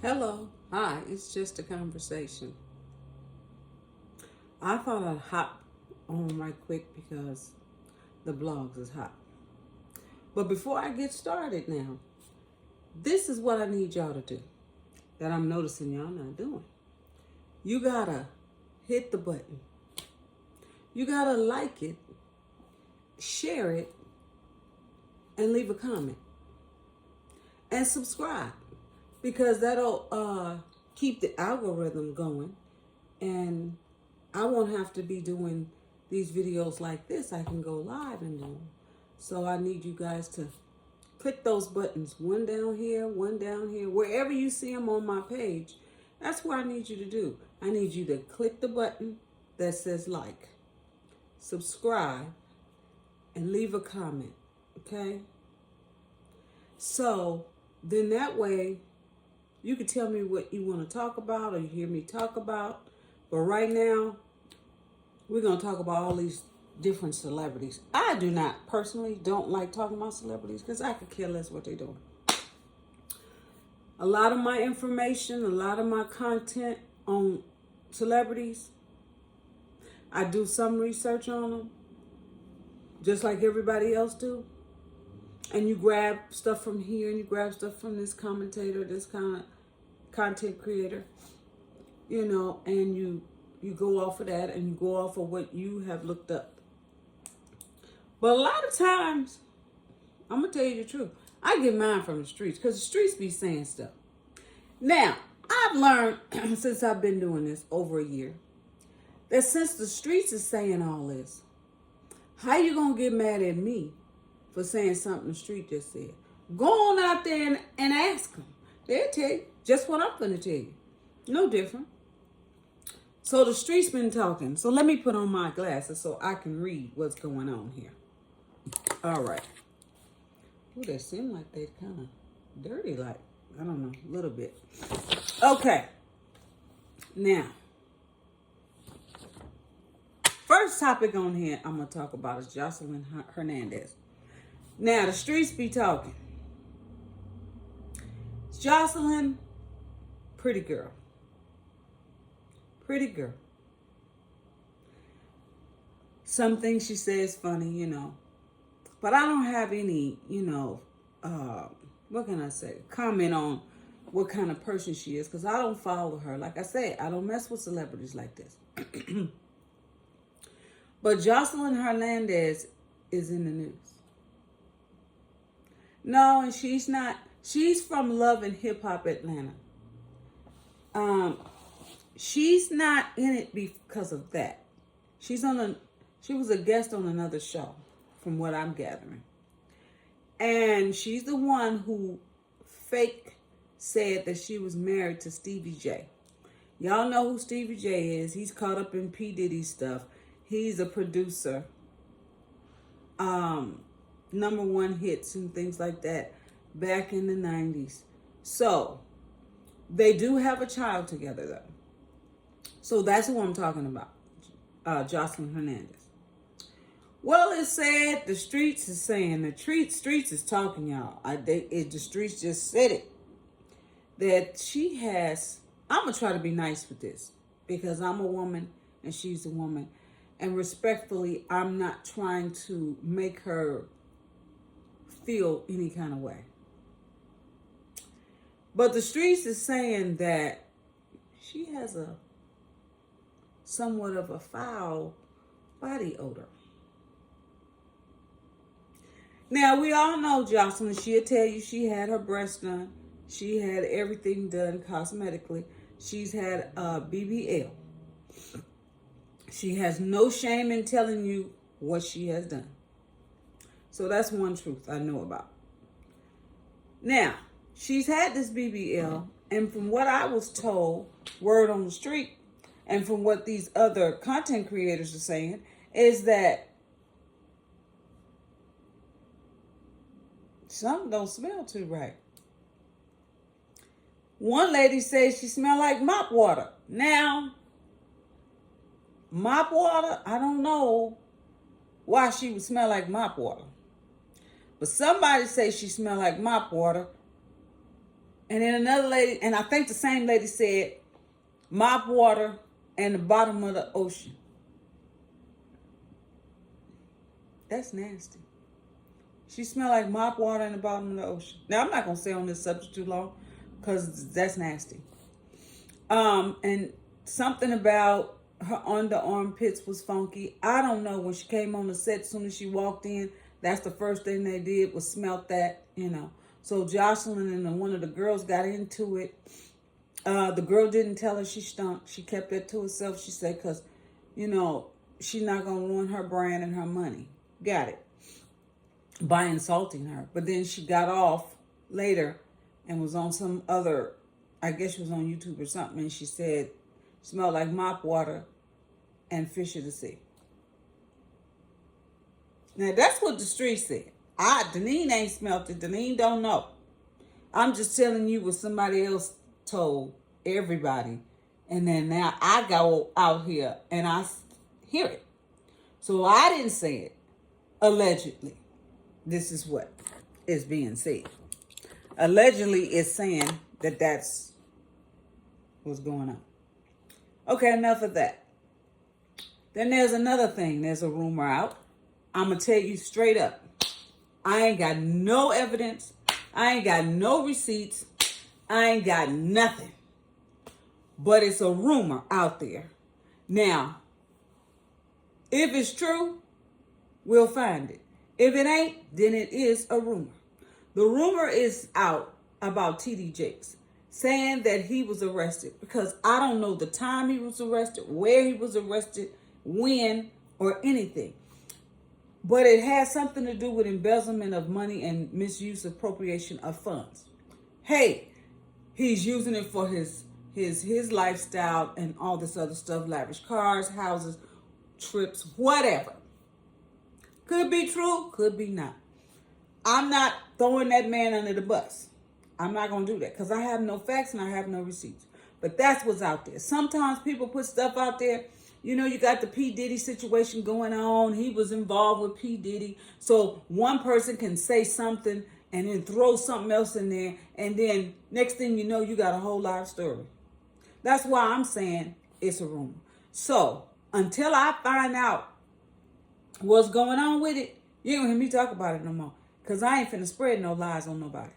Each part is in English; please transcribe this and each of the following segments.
Hello. Hi, it's just a conversation. I thought I'd hop on right quick because the blogs is hot. But before I get started now, this is what I need y'all to do that I'm noticing y'all not doing. You gotta hit the button. You gotta like it, share it, and leave a comment. And subscribe because that'll keep the algorithm going, and I won't have to be doing these videos like this. I can go live and do them. So I need you guys to click those buttons, one down here, one down here, wherever you see them on my page. That's what I need you to do. I need you to click the button that says like, subscribe, and leave a comment. Okay? So then that way you can tell me what you want to talk about or you hear me talk about. But right now, we're going to talk about all these different celebrities. I do not personally don't like talking about celebrities because I could care less what they're doing. A lot of my information, a lot of my content on celebrities, I do some research on them, just like everybody else do. And you grab stuff from here and you grab stuff from this commentator, this kind of content creator, and you go off of that and you go off of what you have looked up. But a lot of times, I'm going to tell you the truth, I get mine from the streets because the streets be saying stuff. Now, I've learned since I've been doing this over a year that since the streets is saying all this, how you going to get mad at me for saying something the street just said? Go on out there and ask them. They'll tell you just what I'm going to tell you. No different. So the streets been talking. So let me put on my glasses so I can read what's going on here. All right. Ooh, they seem like they kind of dirty, like, I don't know, a little bit. Okay. Now, first topic on here I'm going to talk about is Joseline Hernandez. Now, the streets be talking. Joseline, pretty girl. Pretty girl. Some things she says funny, But I don't have any, what can I say? Comment on what kind of person she is because I don't follow her. Like I said, I don't mess with celebrities like this. But Joseline Hernandez is in the news. No, and she's not. She's from Love and Hip Hop Atlanta. She's not in it because of that. She was a guest on another show, from what I'm gathering. And she's the one who fake said that she was married to Stevie J. Y'all know who Stevie J is. He's caught up in P. Diddy stuff. He's a producer. Number one hits and things like that back in the 90s. So, they do have a child together, though. So, that's who I'm talking about. Joseline Hernandez. Well, it said the streets is saying, the streets is talking, y'all. The streets just said it. That she has, I'm going to try to be nice with this because I'm a woman and she's a woman. And respectfully, I'm not trying to make her feel any kind of way. But the streets is saying that she has somewhat of a foul body odor. Now, we all know Joseline. She'll tell you she had her breast done. She had everything done cosmetically. She's had BBL. She has no shame in telling you what she has done. So that's one truth I know about. Now, she's had this BBL, and from what I was told, word on the street, and from what these other content creators are saying, is that something don't smell too right. One lady says she smelled like mop water. Now, mop water, I don't know why she would smell like mop water. But somebody says she smelled like mop water. And then another lady, and I think the same lady said, mop water and the bottom of the ocean. That's nasty. She smelled like mop water in the bottom of the ocean. Now, I'm not going to stay on this subject too long because that's nasty. And something about her underarm pits was funky. I don't know. When she came on the set, as soon as she walked in, that's the first thing they did was smelt that, you know. So Jocelyn and one of the girls got into it. The girl didn't tell her she stunk. She kept it to herself. She said, because, you know, she's not going to ruin her brand and her money. Got it. By insulting her. But then she got off later and was on some other, I guess she was on YouTube or something, and she said, smelled like mop water and fish of the sea. Now, that's what the street said. Deneen ain't smelt it. Deneen don't know. I'm just telling you what somebody else told everybody. And then now I go out here and I hear it. So I didn't say it. Allegedly. This is what is being said. Allegedly, it's saying that that's what's going on. Okay, enough of that. Then there's another thing. There's a rumor out. I'm going to tell you straight up. I ain't got no evidence. I ain't got no receipts. I ain't got nothing. But it's a rumor out there. Now, if it's true, we'll find it. If it ain't, then it is a rumor. The rumor is out about T.D. Jakes saying that he was arrested, because I don't know the time he was arrested, where he was arrested, when, or anything. But it has something to do with embezzlement of money and misuse, appropriation of funds. Hey, he's using it for his lifestyle and all this other stuff, lavish cars, houses, trips, whatever. Could be true, could be not. I'm not throwing that man under the bus. I'm not going to do that because I have no facts and I have no receipts. But that's what's out there. Sometimes people put stuff out there. You know, you got the P. Diddy situation going on. He was involved with P. Diddy. So one person can say something and then throw something else in there. And then next thing you know, you got a whole live story. That's why I'm saying it's a rumor. So until I find out what's going on with it, you ain't gonna hear me talk about it no more. Because I ain't finna spread no lies on nobody.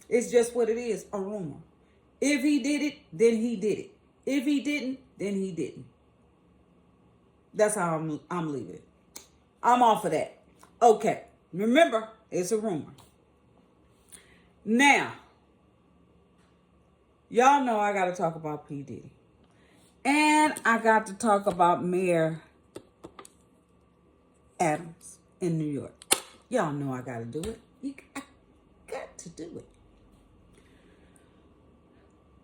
It's just what it is, a rumor. If he did it, then he did it. If he didn't, then he didn't. That's how I'm leaving it. I'm off of that. Okay. Remember, it's a rumor. Now, y'all know I got to talk about P. Diddy. And I got to talk about Mayor Adams in New York. Y'all know I got to do it. I got to do it.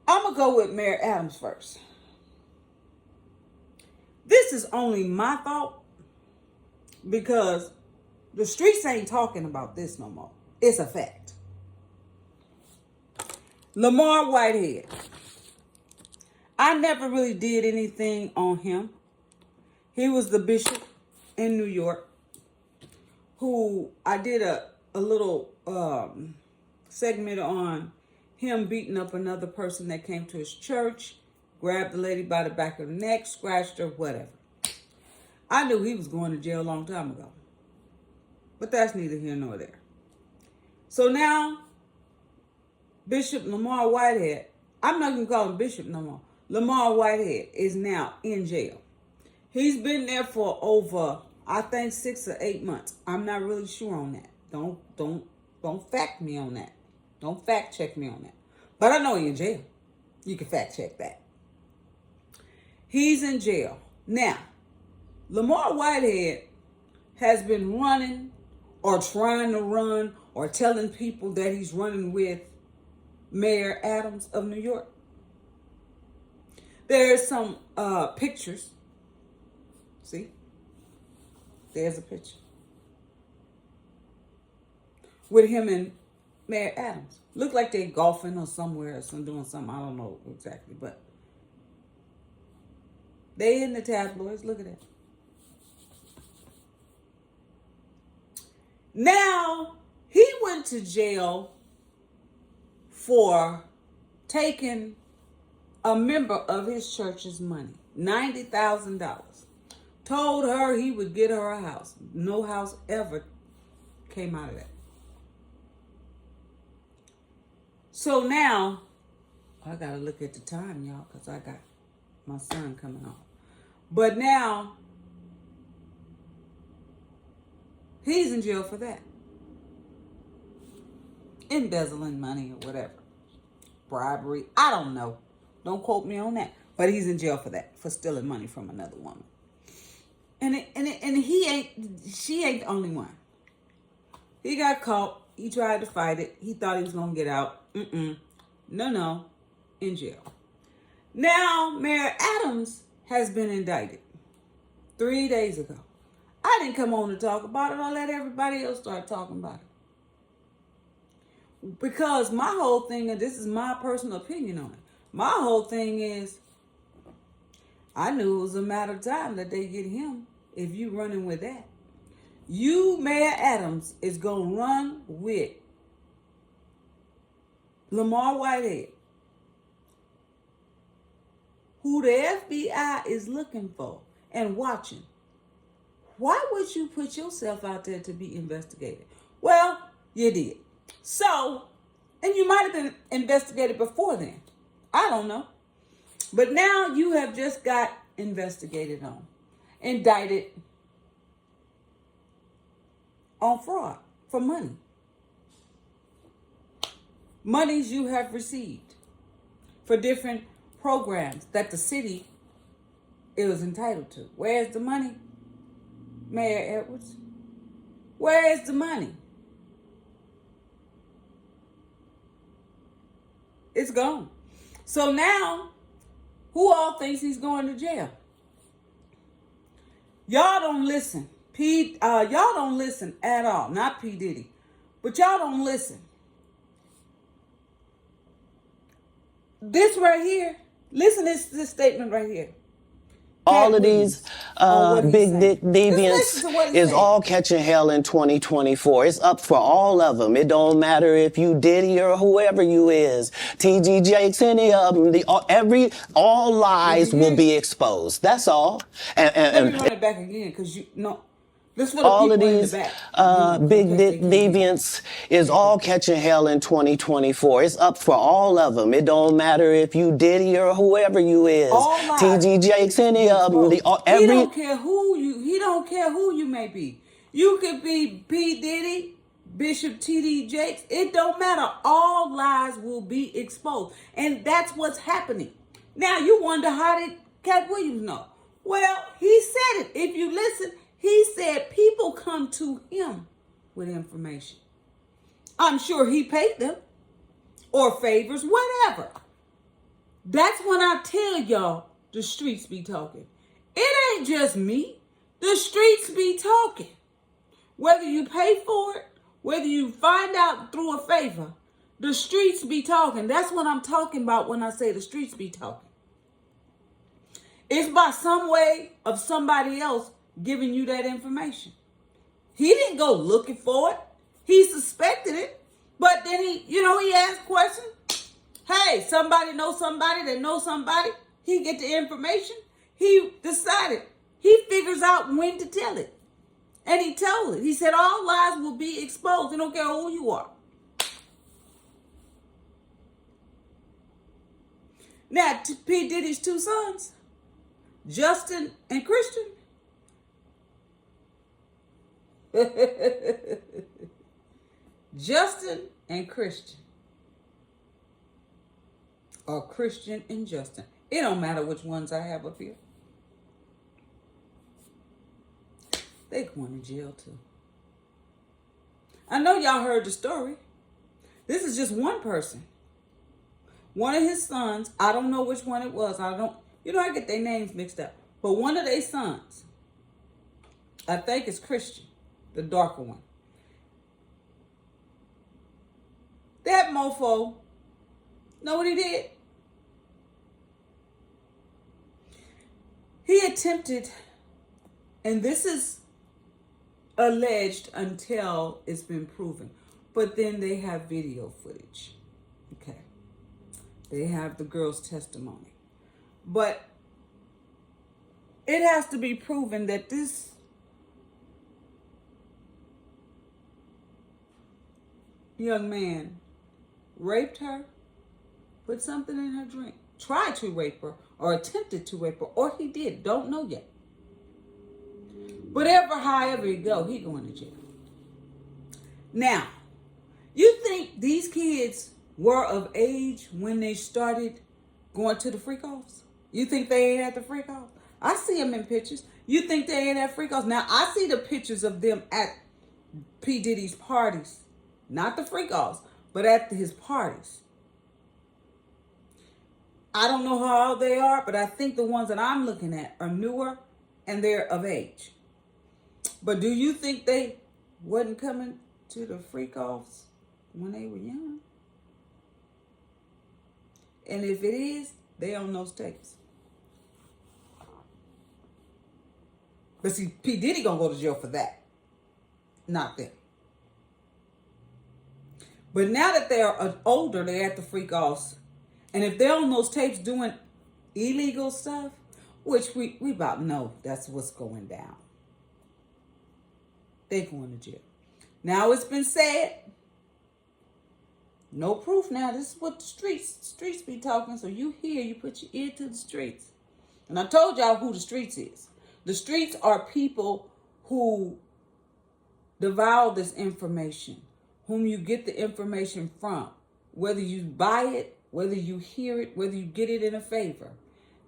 I'm going to go with Mayor Adams first. This is only my thought because the streets ain't talking about this no more. It's a fact. Lamar Whitehead. I never really did anything on him. He was the bishop in New York who I did a little segment on him beating up another person that came to his church, grabbed the lady by the back of the neck, scratched her, whatever. I knew he was going to jail a long time ago. But that's neither here nor there. So now, Bishop Lamar Whitehead, I'm not going to call him Bishop no more. Lamar Whitehead is now in jail. He's been there for over, I think, 6 or 8 months. I'm not really sure on that. Don't fact me on that. Don't fact check me on that. But I know he's in jail. You can fact check that. He's in jail. Now, Lamar Whitehead has been running or trying to run or telling people that he's running with Mayor Adams of New York. There's some pictures. See? There's a picture. With him and Mayor Adams. Look like they're golfing or somewhere or doing something. I don't know exactly, but they in the tabloids. Look at that. Now, he went to jail for taken a member of his church's money, $90,000. Told her he would get her a house. No house ever came out of that. So now, I got to look at the time, y'all, because I got my son coming on. But now, he's in jail for that. Embezzling money or whatever. Bribery. I don't know. Don't quote me on that. But he's in jail for that. For stealing money from another woman. And she ain't the only one. He got caught. He tried to fight it. He thought he was going to get out. No. In jail. Now, Mayor Adams has been indicted 3 days ago. I didn't come on to talk about it. I let everybody else start talking about it. Because my whole thing, and this is my personal opinion on it, my whole thing is, I knew it was a matter of time that they get him if you running with that. You, Mayor Adams, is going to run with Lamar Whitehead, who the FBI is looking for and watching. Why would you put yourself out there to be investigated? Well, you did. So, and you might have been investigated before then. I don't know. But now you have just got investigated on, indicted on fraud for money. Monies you have received for different programs that the city is entitled to. Where's the money, Mayor Edwards? Where is the money? It's gone. So now, who all thinks he's going to jail? Y'all don't listen. Y'all don't listen at all. Not P. Diddy. But y'all don't listen. This right here, listen to this statement right here. All of these big dick deviants is all catching hell in 2024. It's up for all of them. It don't matter if you Diddy or whoever you is. TG Jakes, any of them. All lies will be exposed. That's all. Let me run it back again, because you know. All of these big dick deviants is all catching hell in 2024. It's up for all of them. It don't matter if you Diddy or whoever you is. TG Jakes, any of them. He don't care who you may be. You could be P. Diddy, Bishop T.D. Jakes. It don't matter. All lies will be exposed. And that's what's happening. Now, you wonder, how did Cat Williams know? Well, he said it. If you listen, he said people come to him with information. I'm sure he paid them, or favors, whatever. That's when I tell y'all, the streets be talking. It ain't just me. The streets be talking. Whether you pay for it, whether you find out through a favor, the streets be talking. That's what I'm talking about when I say the streets be talking. It's by some way of somebody else giving you that information. He didn't go looking for it. He suspected it. But then he asked questions. Hey, somebody knows somebody that knows somebody. He get the information. He decided. He figures out when to tell it. And he told it. He said all lies will be exposed. I don't care who you are. Now, P. Diddy's two sons, Justin and Christian. Justin and Christian. Or Christian and Justin. It don't matter which ones I have up here. They going to jail too. I know y'all heard the story. This is just one person. One of his sons, I don't know which one it was. I get their names mixed up. But one of their sons, I think it's Christian, the darker one. That mofo, know what he did? He attempted, and this is alleged until it's been proven, but then they have video footage. Okay. They have the girl's testimony. But it has to be proven that this young man raped her, put something in her drink, tried to rape her, or attempted to rape her, or he did. Don't know yet. Whatever, however it go, he going to jail. Now, you think these kids were of age when they started going to the freak-offs? You think they ain't at the freak-offs? I see them in pictures. You think they ain't at freak-offs? Now, I see the pictures of them at P. Diddy's parties. Not the freak-offs, but at his parties. I don't know how old they are, but I think the ones that I'm looking at are newer and they're of age. But do you think they wasn't coming to the freak-offs when they were young? And if it is, they on those tapes. But see, P. Diddy gonna go to jail for that. Not them. But now that they're older, they're at the freak-offs. And if they're on those tapes doing illegal stuff, which we about know that's what's going down, they're going to jail. Now it's been said, no proof now. This is what the streets be talking. So you hear, you put your ear to the streets. And I told y'all who the streets is. The streets are people who devour this information, whom you get the information from, whether you buy it, whether you hear it, whether you get it in a favor.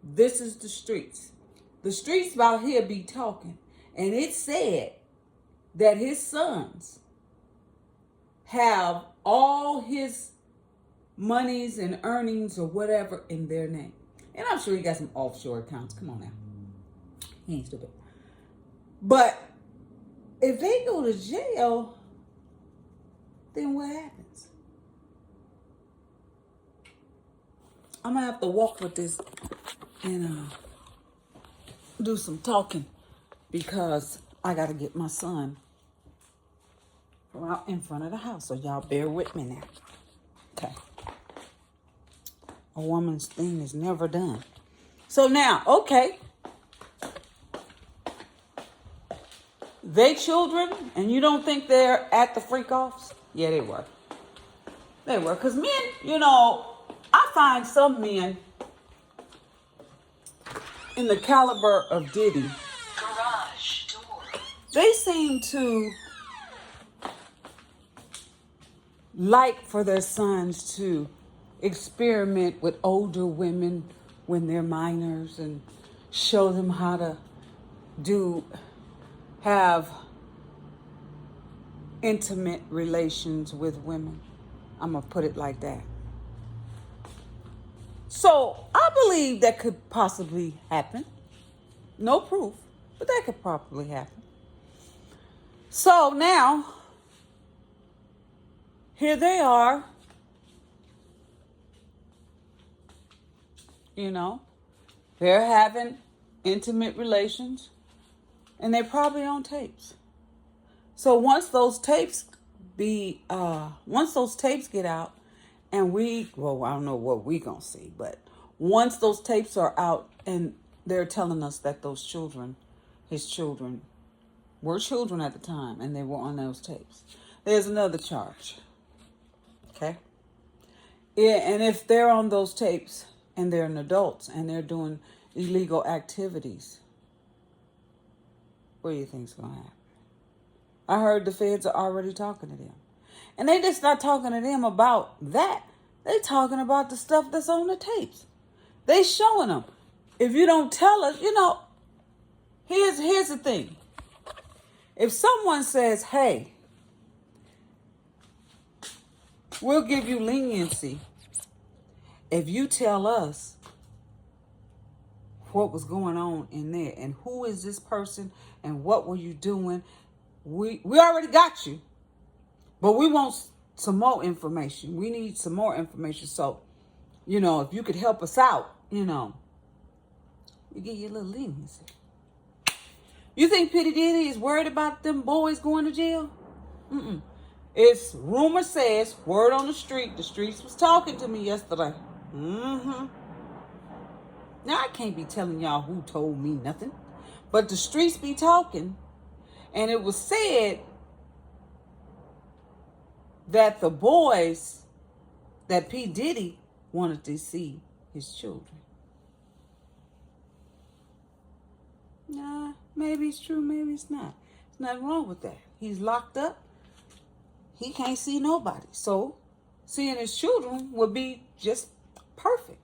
This is the streets. The streets out here be talking. And it said that his sons have all his monies and earnings or whatever in their name. And I'm sure he got some offshore accounts. Come on now. He ain't stupid. But if they go to jail, then what happens? I'm going to have to walk with this and do some talking because I got to get my son from out in front of the house. So y'all bear with me now. Okay. A woman's thing is never done. So now, okay. They children, and you don't think they're at the freak-offs? Yeah, they were. They were. Because men, you know, I find some men in the caliber of Diddy, Garage door. they seem to like for their sons to experiment with older women when they're minors and show them how to have intimate relations with women. I'm going to put it like that. So I believe that could possibly happen. No proof, but that could probably happen. So now, here they are. You know, they're having intimate relations and they're probably on tapes. So once those tapes get out and I don't know what we gonna see, but once those tapes are out and they're telling us that those children, his children, were children at the time and they were on those tapes, there's another charge. Okay? Yeah, and if they're on those tapes and they're an adults and they're doing illegal activities, what do you think's gonna happen? I heard the feds are already talking to them. And they just not talking to them about that. They talking about the stuff that's on the tapes. They showing them. If you don't tell us, you know, here's the thing. If someone says, hey, we'll give you leniency if you tell us what was going on in there and who is this person and what were you doing, we already got you, but we want some more information. We need some more information. So, you know, if you could help us out, you know, we give you a little leniency. You think P. Diddy is worried about them boys going to jail? It's rumor says, word on the street. The streets was talking to me yesterday. Mm-hmm. Now, I can't be telling y'all who told me nothing, but the streets be talking, and it was said that the boys that P. Diddy wanted to see his children. Nah, maybe it's true, maybe it's not. There's nothing wrong with that. He's locked up. He can't see nobody. So, seeing his children would be just perfect.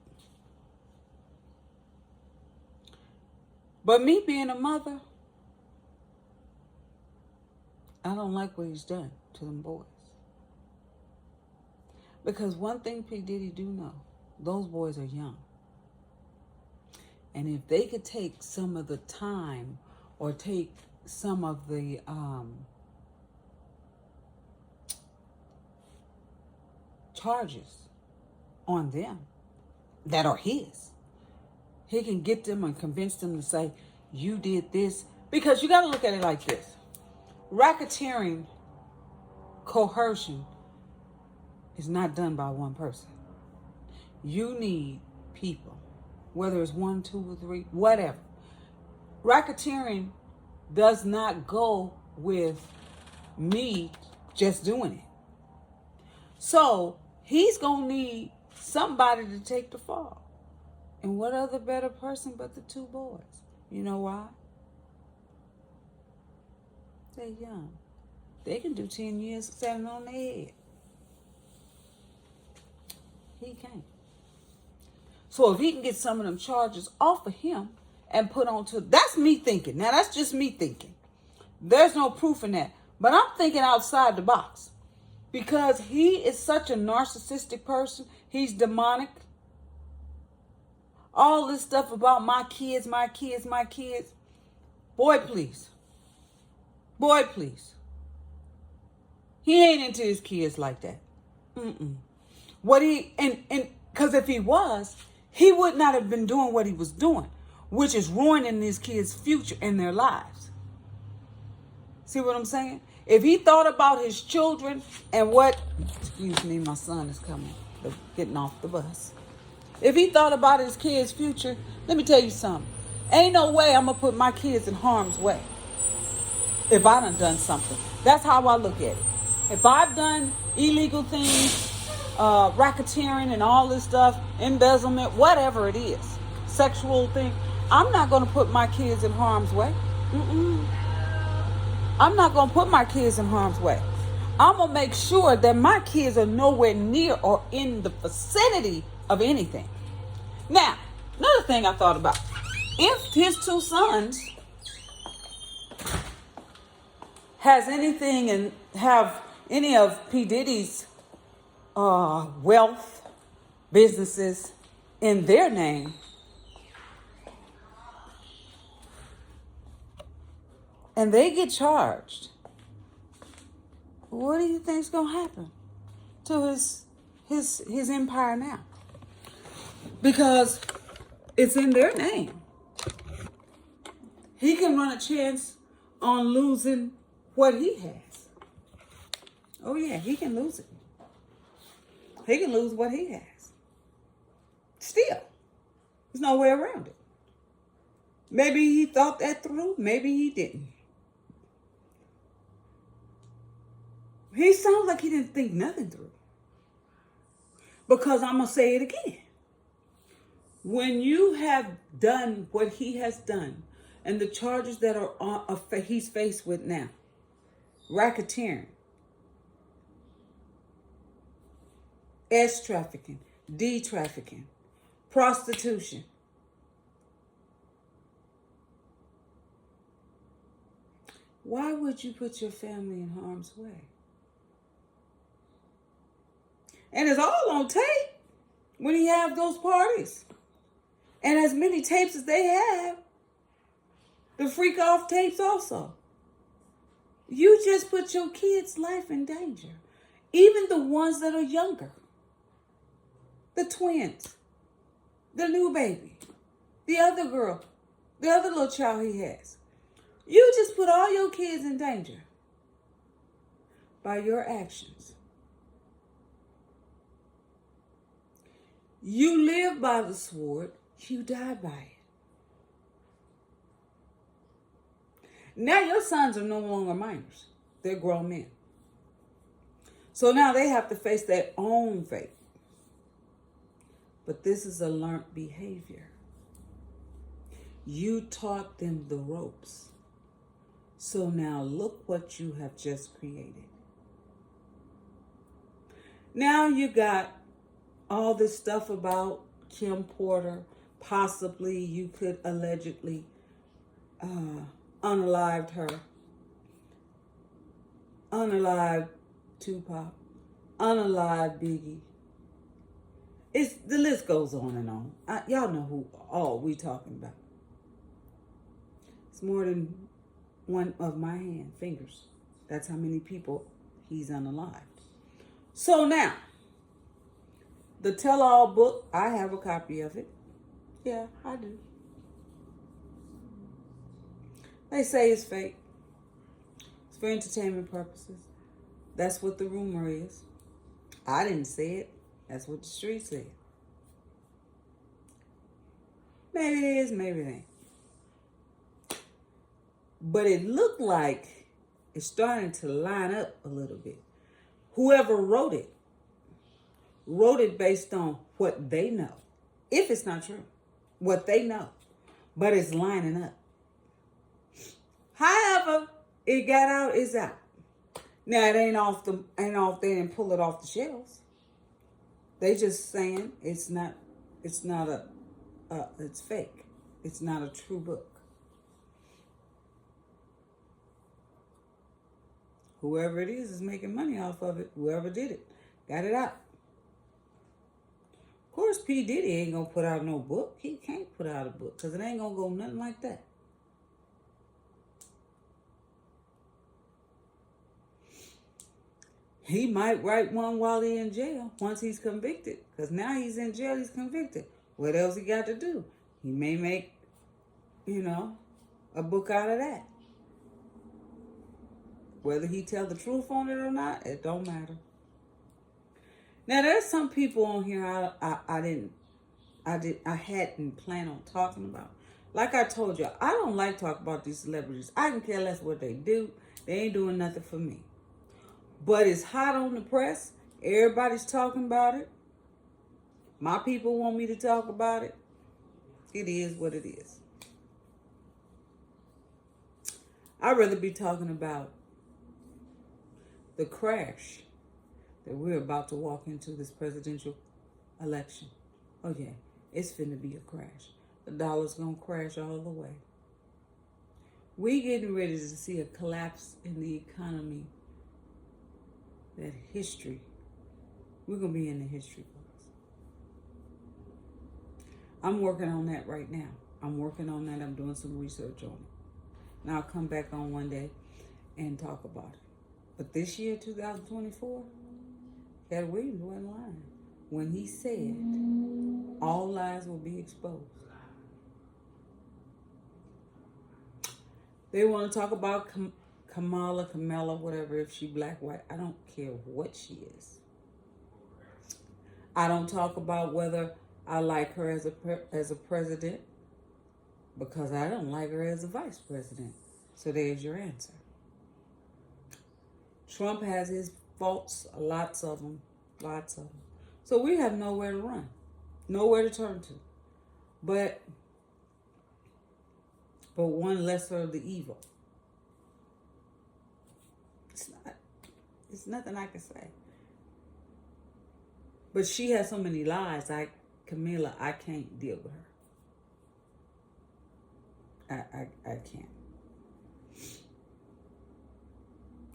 But me being a mother, I don't like what he's done to them boys. Because one thing P. Diddy do know, those boys are young. And if they could take some of the time or take some of the charges on them that are his, he can get them and convince them to say, you did this. Because you got to look at it like this. Racketeering, coercion is not done by one person. You need people, whether it's 1, 2, or 3, whatever. Racketeering does not go with me just doing it. So he's going to need somebody to take the fall. And what other better person but the two boys? You know why? They're young. They can do 10 years standing on their head. He can't. So if he can get some of them charges off of him and put on to, that's me thinking. Now that's just me thinking. There's no proof in that. But I'm thinking outside the box. Because he is such a narcissistic person. He's demonic. All this stuff about my kids, my kids, my kids. Boy, please. Boy, please. He ain't into his kids like that. What because if he was, he would not have been doing what he was doing, which is ruining these kids' future and their lives. See what I'm saying? If he thought about his children and excuse me, my son is coming, getting off the bus. If he thought about his kids' future, let me tell you something. Ain't no way I'm going to put my kids in harm's way if I done something. That's how I look at it. If I've done illegal things, racketeering and all this stuff, embezzlement, whatever it is, sexual thing, I'm not going to put my kids in harm's way. I'm not going to put my kids in harm's way. I'm going to make sure that my kids are nowhere near or in the vicinity of anything. Now, another thing I thought about. If his two sons has anything and have any of P. Diddy's wealth, businesses in their name, and they get charged, what do you think's gonna happen to his empire now? Because it's in their name. He can run a chance on losing what he has. Oh yeah, he can lose it. He can lose what he has. Still, there's no way around it. Maybe he thought that through, maybe he didn't. He sounds like he didn't think nothing through. Because I'm going to say it again. When you have done what he has done and the charges that he's faced with now, racketeering, S trafficking, D trafficking, prostitution, why would you put your family in harm's way? And it's all on tape when he have those parties. And as many tapes as they have, the freak off tapes also. You just put your kids' life in danger. Even the ones that are younger. The twins. The new baby. The other girl. The other little child he has. You just put all your kids in danger by your actions. You live by the sword, you die by it. Now your sons are no longer minors. They're grown men. So now they have to face their own fate. But this is a learned behavior. You taught them the ropes. So now look what you have just created. Now you got all this stuff about Kim Porter. Possibly you could allegedly unalived her. Unalived Tupac. Unalived Biggie. The list goes on and on. Y'all know who all we talking about. It's more than one of my fingers. That's how many people he's unalived. So now, the tell-all book, I have a copy of it. Yeah, I do. They say it's fake. It's for entertainment purposes. That's what the rumor is. I didn't say it. That's what the street said. Maybe it is, maybe it ain't. But it looked like it's starting to line up a little bit. Whoever wrote it based on what they know. If it's not true, what they know. But it's lining up. However, it got out, it's out. Now it ain't off there and pull it off the shelves. They just saying it's fake. It's not a true book. Whoever it is making money off of it. Whoever did it, got it out. Of course, P. Diddy ain't gonna put out no book. He can't put out a book because it ain't gonna go nothing like that. He might write one while he's in jail once he's convicted. Because now he's in jail, he's convicted. What else he got to do? He may make, a book out of that. Whether he tell the truth on it or not, it don't matter. Now there's some people on here I hadn't planned on talking about. Like I told you, I don't like talking about these celebrities. I can care less what they do. They ain't doing nothing for me. But it's hot on the press. Everybody's talking about it. My people want me to talk about it. It is what it is. I'd rather be talking about the crash that we're about to walk into this presidential election. Oh yeah, it's finna be a crash. The dollar's gonna crash all the way. We getting ready to see a collapse in the economy. That history, we're going to be in the history books. I'm working on that right now. I'm working on that. I'm doing some research on it. And I'll come back on one day and talk about it. But this year, 2024, Cat Williams wasn't lying when he said all lies will be exposed. They want to talk about Kamala, whatever, if she black, white, I don't care what she is. I don't talk about whether I like her as a president because I don't like her as a vice president. So there's your answer. Trump has his faults, lots of them. So we have nowhere to run, nowhere to turn to. But one lesser of the evil. It's nothing I can say. But she has so many lies. Camilla, I can't deal with her. I can't.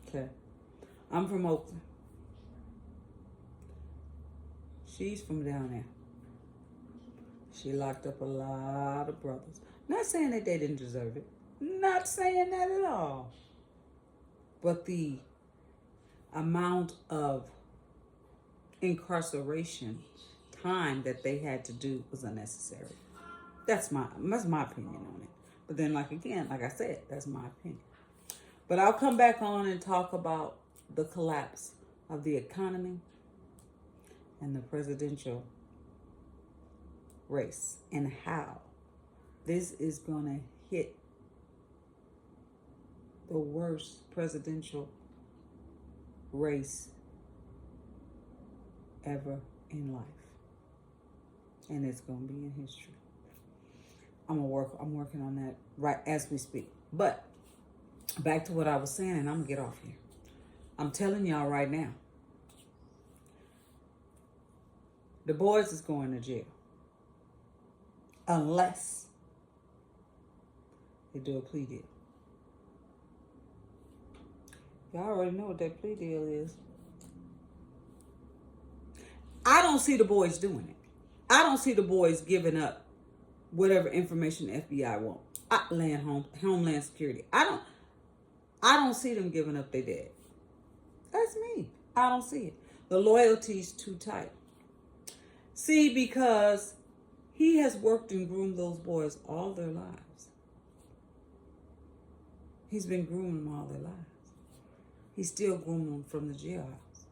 Okay. I'm from Oakland. She's from down there. She locked up a lot of brothers. Not saying that they didn't deserve it. Not saying that at all. But the amount of incarceration time that they had to do was unnecessary. That's my opinion on it. But then, like I said, that's my opinion. But I'll come back on and talk about the collapse of the economy and the presidential race and how this is going to hit the worst presidential race ever in life. And it's going to be in history. I'm working on that right as we speak. But back to what I was saying, and I'm going to get off here. I'm telling y'all right now, the boys is going to jail. Unless they do a plea deal. Y'all already know what that plea deal is. I don't see the boys doing it. I don't see the boys giving up whatever information the FBI want. Homeland Security. I don't see them giving up their dad. That's me. I don't see it. The loyalty's too tight. See, because he has worked and groomed those boys all their lives. He's been grooming them all their lives. He's still grooming them from the jailhouse.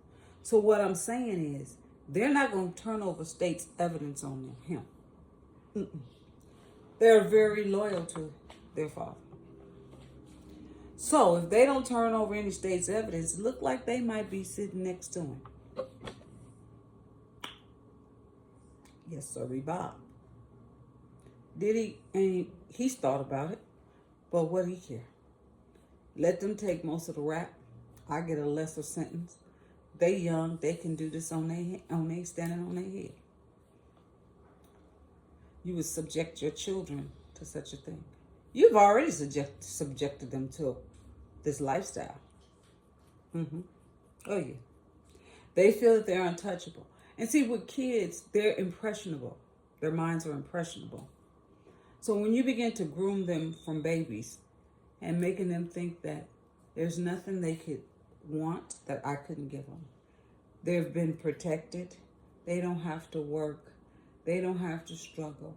So what I'm saying is, they're not going to turn over state's evidence on him. They're very loyal to their father. So if they don't turn over any state's evidence, it look like they might be sitting next to him. Yes, sir, Bob. Did he? And he's thought about it, but what do he care? Let them take most of the rap. I get a lesser sentence. They young. They can do this on they standing on their head. You would subject your children to such a thing. You've already subjected them to this lifestyle. Oh, yeah. They feel that they're untouchable. And see, with kids, they're impressionable. Their minds are impressionable. So when you begin to groom them from babies and making them think that there's nothing they could want that I couldn't give them. They've been protected. They don't have to work. They don't have to struggle.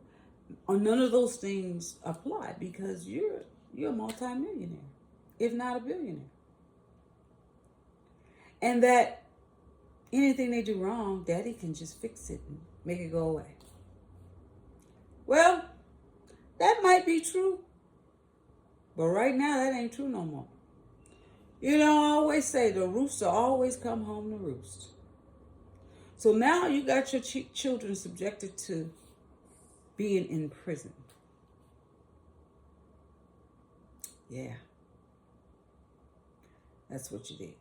None of those things apply because you're a multimillionaire, if not a billionaire. And that anything they do wrong, daddy can just fix it and make it go away. Well, that might be true. But right now, that ain't true no more. You know, I always say the rooster always come home to roost. So now you got your children subjected to being in prison. Yeah. That's what you did.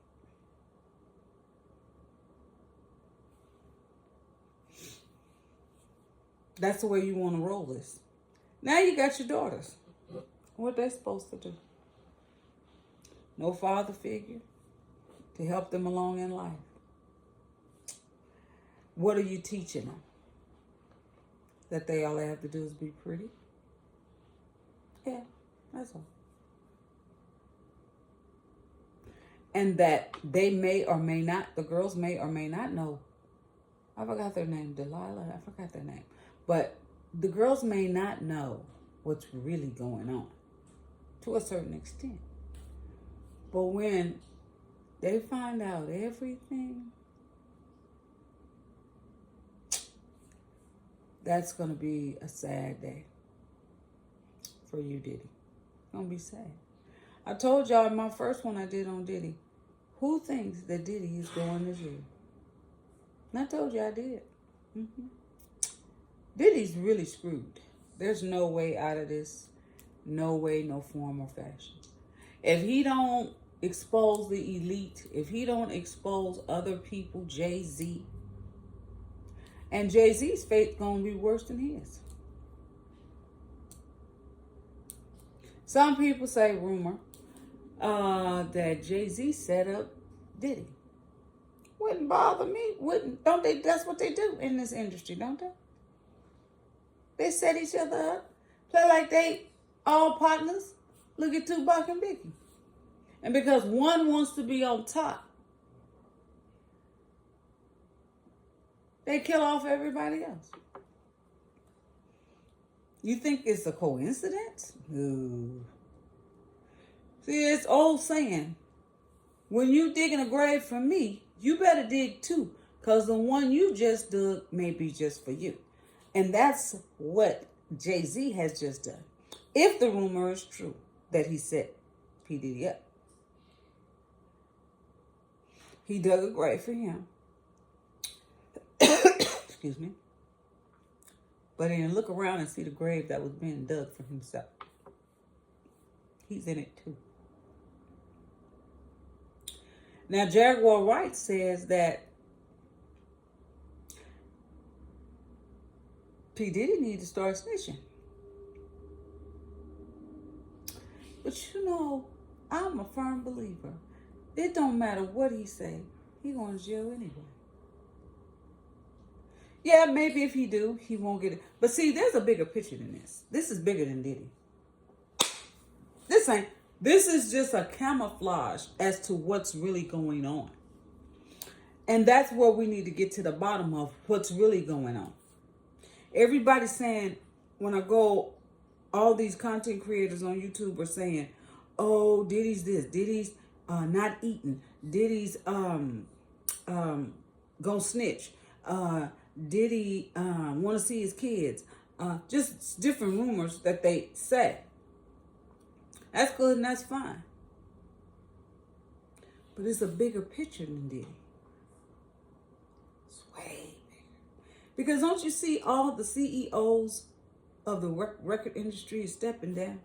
That's the way you want to roll this. Now you got your daughters. What they supposed to do? No father figure to help them along in life. What are you teaching them? That they all they have to do is be pretty? Yeah, that's all. And that they may or may not, the girls may or may not know. I forgot their name, Delilah, I forgot their name. But the girls may not know what's really going on to a certain extent. But when they find out everything, that's going to be a sad day for you, Diddy. It's going to be sad. I told y'all in my first one I did on Diddy, who thinks that Diddy is going to jail? And I told you I did. Diddy's really screwed. There's no way out of this. No way, no form or fashion. If he don't expose the elite, if he don't expose other people, Jay-Z, and Jay-Z's fate gonna be worse than his. Some people say, rumor, that Jay-Z set up Diddy. Wouldn't bother me. Don't they? That's what they do in this industry, don't they? They set each other up. Play like they all partners. Look at Tupac and Biggie. And because one wants to be on top, they kill off everybody else. You think it's a coincidence? No. See, it's old saying, when you digging a grave for me, you better dig too, because the one you just dug may be just for you. And that's what Jay-Z has just done. If the rumor is true that he set P. Diddy up. He dug a grave for him. Excuse me. But he didn't look around and see the grave that was being dug for himself. He's in it too. Now, Jaguar Wright says that P. Diddy need to start snitching. But you know, I'm a firm believer. It don't matter what he say, he going to jail anyway. Yeah, maybe if he do, he won't get it. But see, there's a bigger picture than this. This is bigger than Diddy. This is just a camouflage as to what's really going on. And that's where we need to get to the bottom of what's really going on. Everybody's saying, when I go, all these content creators on YouTube are saying, oh, Diddy's this, Diddy's not eating, Diddy's gonna snitch, Diddy want to see his kids. Just different rumors that they say. That's good and that's fine. But it's a bigger picture than Diddy. It's way bigger. Because don't you see all the CEOs of the record industry is stepping down?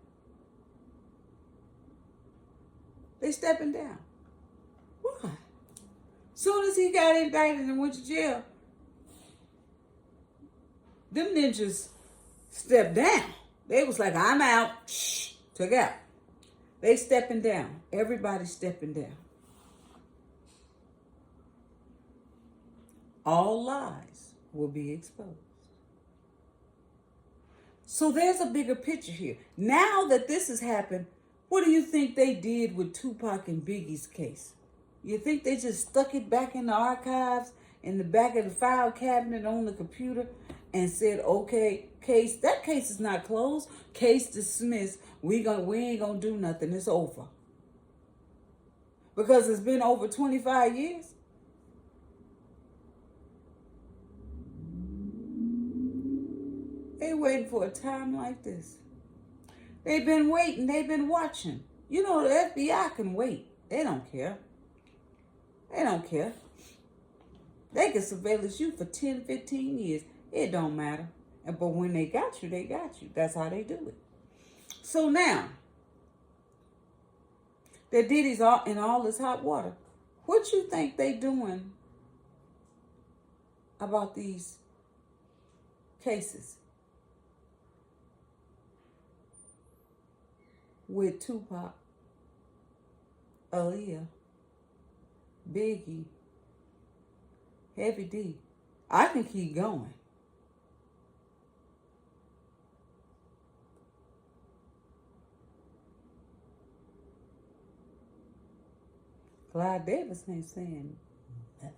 They stepping down. Why? Soon as he got indicted and went to jail, them ninjas stepped down. They was like, I'm out. Shh, took out. They stepping down. Everybody stepping down. All lies will be exposed. So there's a bigger picture here. Now that this has happened, what do you think they did with Tupac and Biggie's case? You think they just stuck it back in the archives, in the back of the file cabinet on the computer, and said, okay, that case is not closed. Case dismissed. We ain't gonna do nothing. It's over. Because it's been over 25 years. They waiting for a time like this. They've been waiting. They've been watching. You know, the FBI can wait. They don't care. They don't care. They can surveillance you for 10, 15 years. It don't matter. But when they got you, they got you. That's how they do it. So now, that Diddy's in all this hot water, what you think they doing about these cases with Tupac, Aaliyah, Biggie, Heavy D? I can keep going. Clyde Davis ain't saying nothing.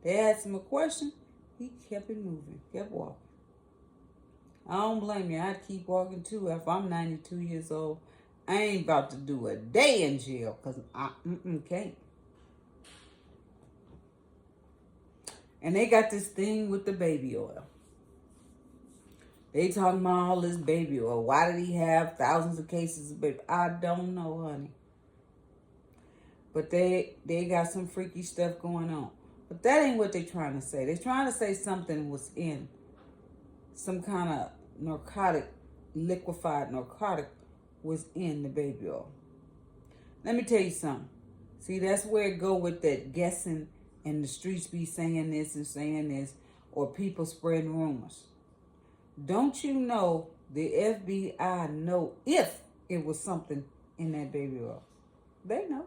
They asked him a question, he kept it moving, kept walking. I don't blame you. I'd keep walking too. If I'm 92 years old, I ain't about to do a day in jail because I can't. And they got this thing with the baby oil. They talking about all this baby oil. Why did he have thousands of cases of baby? I don't know, honey. But they got some freaky stuff going on. But that ain't what they trying to say. They trying to say something was in some kind of narcotic, liquefied narcotic was in the baby oil. Let me tell you something. See, that's where it go with that guessing and the streets be saying this and saying this, or people spreading rumors. Don't you know the FBI know if it was something in that baby oil? They know.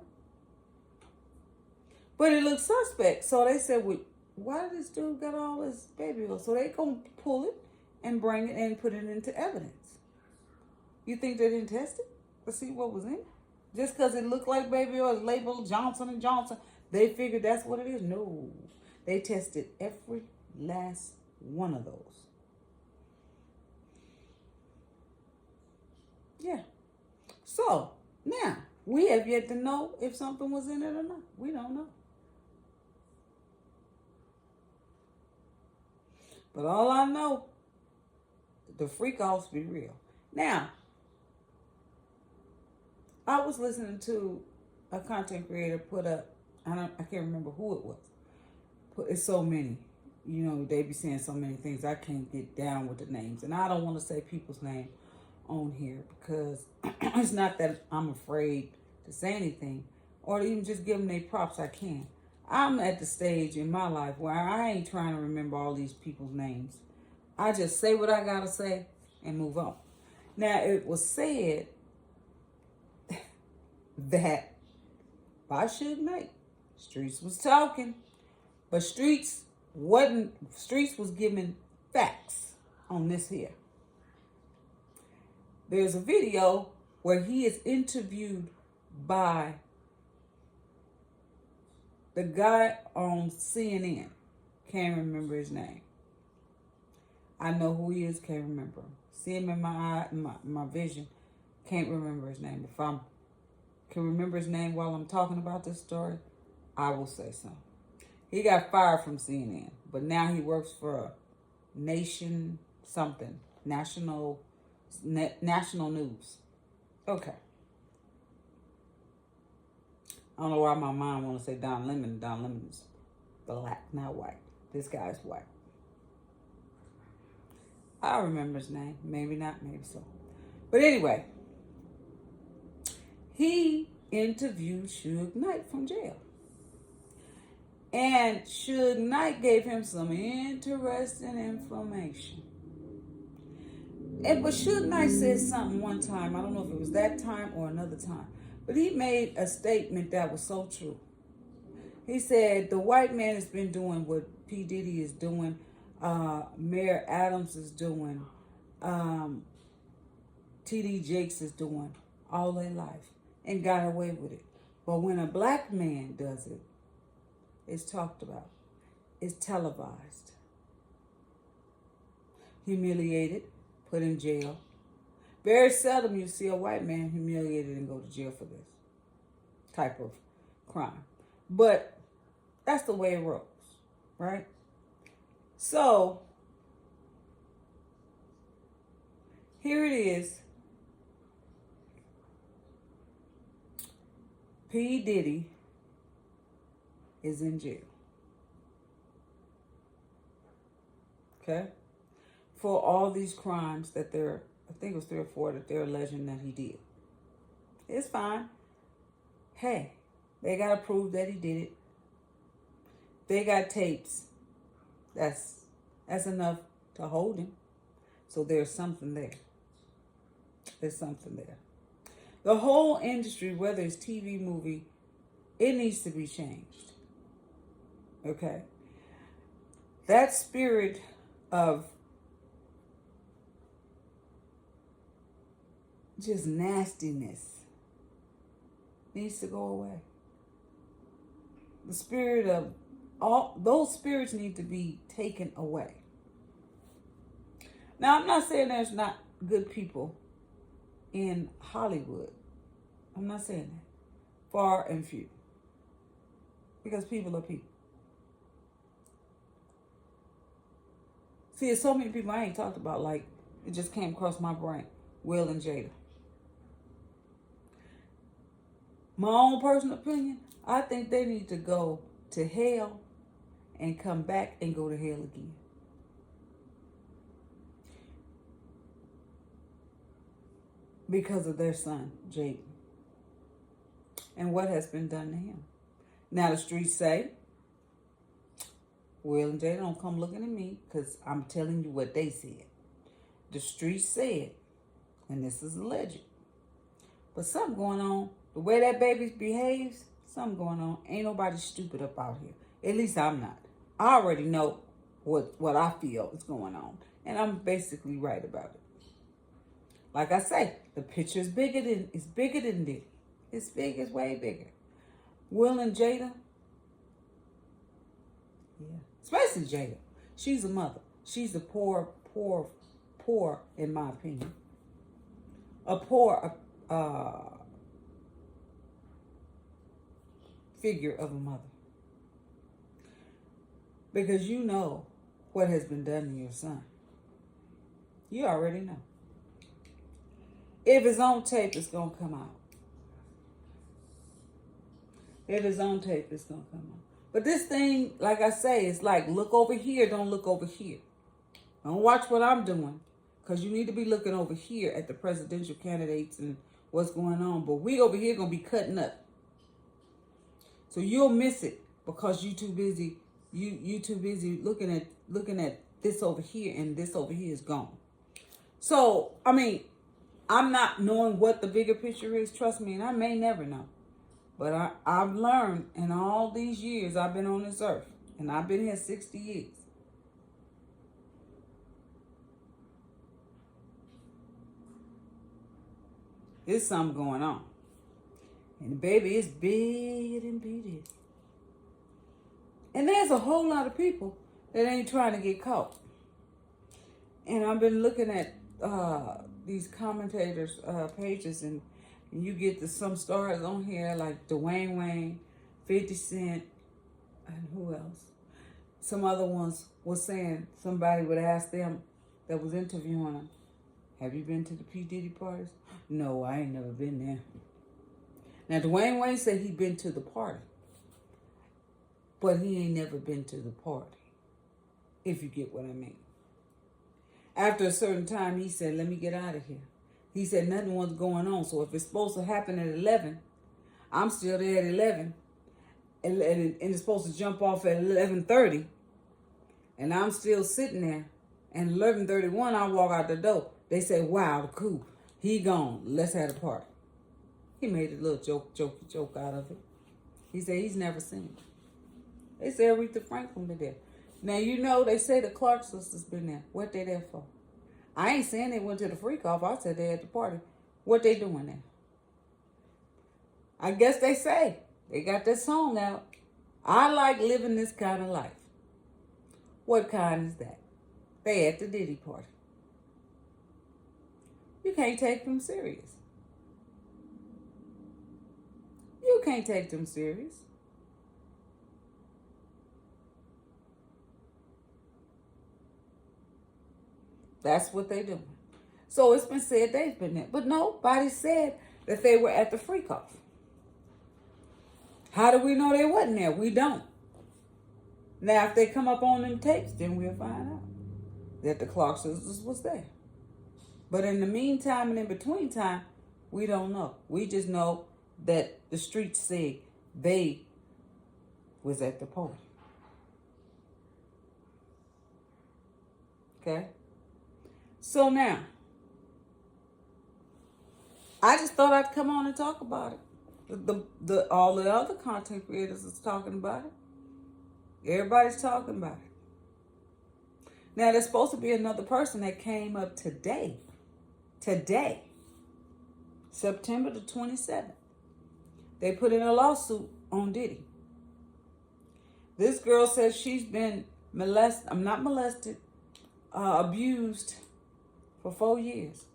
But it looks suspect. So they said, well, why did this dude got all this baby oil? So they gonna pull it and bring it and put it into evidence. You think they didn't test it to see what was in it? Just because it looked like baby oil, labeled Johnson & Johnson, they figured that's what it is? No. They tested every last one of those. Yeah. So, now, we have yet to know if something was in it or not. We don't know. But all I know, the freak offs be real. Now, I was listening to a content creator put up, I can't remember who it was. It's so many. You know, they be saying so many things. I can't get down with the names. And I don't want to say people's name on here because it's not that I'm afraid to say anything or to even just give them their props. I can. I'm at the stage in my life where I ain't trying to remember all these people's names. I just say what I got to say and move on. Now, it was said that by Suge Knight, Streets was talking, but Streets was giving facts on this here. There's a video where he is interviewed by the guy on CNN. Can't remember his name. I know who he is, can't remember him. See him in my eye, my vision, can't remember his name. If I can remember his name while I'm talking about this story, I will say so. He got fired from CNN, but now he works for Nation something, National News. Okay. I don't know why my mind want to say Don Lemon. Don Lemon's black, not white. This guy's white. I remember his name. Maybe not, maybe so. But anyway, he interviewed Suge Knight from jail. And Suge Knight gave him some interesting information. But Suge Knight said something one time. I don't know if it was that time or another time. But he made a statement that was so true. He said, the white man has been doing what P. Diddy is doing, Mayor Adams is doing, T.D. Jakes is doing all their life and got away with it. But when a black man does it, it's talked about. It's televised. Humiliated, put in jail. Very seldom you see a white man humiliated and go to jail for this type of crime. But that's the way it rolls, right? So, here it is. P. Diddy is in jail. Okay? For all these crimes that I think it was 3 or 4 that they're alleging that he did. It's fine. Hey, they got to prove that he did it. They got tapes. That's enough to hold him. So there's something there. There's something there. The whole industry, whether it's TV, movie, it needs to be changed. Okay? That spirit of just nastiness needs to go away. The spirit of all those spirits need to be taken away. Now, I'm not saying there's not good people in Hollywood. I'm not saying that. Far and few. Because people are people. See, there's so many people I ain't talked about, like, it just came across my brain. Will and Jada. My own personal opinion, I think they need to go to hell and come back and go to hell again. Because of their son, Jaden. And what has been done to him. Now the streets say, Will and Jada don't come looking at me because I'm telling you what they said. The streets said, and this is alleged, but something going on. The way that baby behaves, something going on. Ain't nobody stupid up out here. At least I'm not. I already know what I feel is going on. And I'm basically right about it. Like I say, the picture is bigger than Diddy. It's big, it's way bigger. Will and Jada. Yeah. Especially Jada. She's a mother. She's a poor, in my opinion. A poor figure of a mother. Because you know what has been done to your son. You already know. If it's on tape, it's going to come out. If it's on tape, it's going to come out. But this thing, like I say, it's like look over here, don't look over here. Don't watch what I'm doing, because you need to be looking over here at the presidential candidates and what's going on. But we over here going to be cutting up. So you'll miss it because you too busy. You too busy looking at this over here, and this over here is gone. So, I mean, I'm not knowing what the bigger picture is, trust me, and I may never know. But I've learned in all these years I've been on this earth, and I've been here 60 years. There's something going on. And baby, it's bigger than BD. And there's a whole lot of people that ain't trying to get caught. And I've been looking at these commentators' pages, and you get some stars on here like Dwayne Wayne, 50 Cent, and who else? Some other ones was saying, somebody would ask them that was interviewing them, have you been to the P. Diddy parties? No, I ain't never been there. Now, Dwayne Wayne said he'd been to the party, but he ain't never been to the party, if you get what I mean. After a certain time, he said, let me get out of here. He said nothing was going on. So if it's supposed to happen at 11, I'm still there at 11. And it's supposed to jump off at 11:30. And I'm still sitting there. And 11:31, I walk out the door. They say, wow, the coup. He gone. Let's have a party. He made a little joke out of it. He said he's never seen it. They said Aretha Franklin been there. Now, you know, they say the Clark sisters been there. What they there for? I ain't saying they went to the freak off. I said they at the party. What they doing there? I guess they say they got that song out. I like living this kind of life. What kind is that? They at the Diddy party. You can't take them serious. You can't take them serious. That's what they doing. So it's been said they've been there. But nobody said that they were at the freak off. How do we know they wasn't there? We don't. Now, if they come up on them tapes, then we'll find out that the Clark sisters was there. But in the meantime and in between time, we don't know. We just know that the streets say they was at the party. Okay? So now, I just thought I'd come on and talk about it. All the other content creators is talking about it. Everybody's talking about it. Now, there's supposed to be another person that came up today, September the 27th. They put in a lawsuit on Diddy. This girl says she's been abused for 4 years.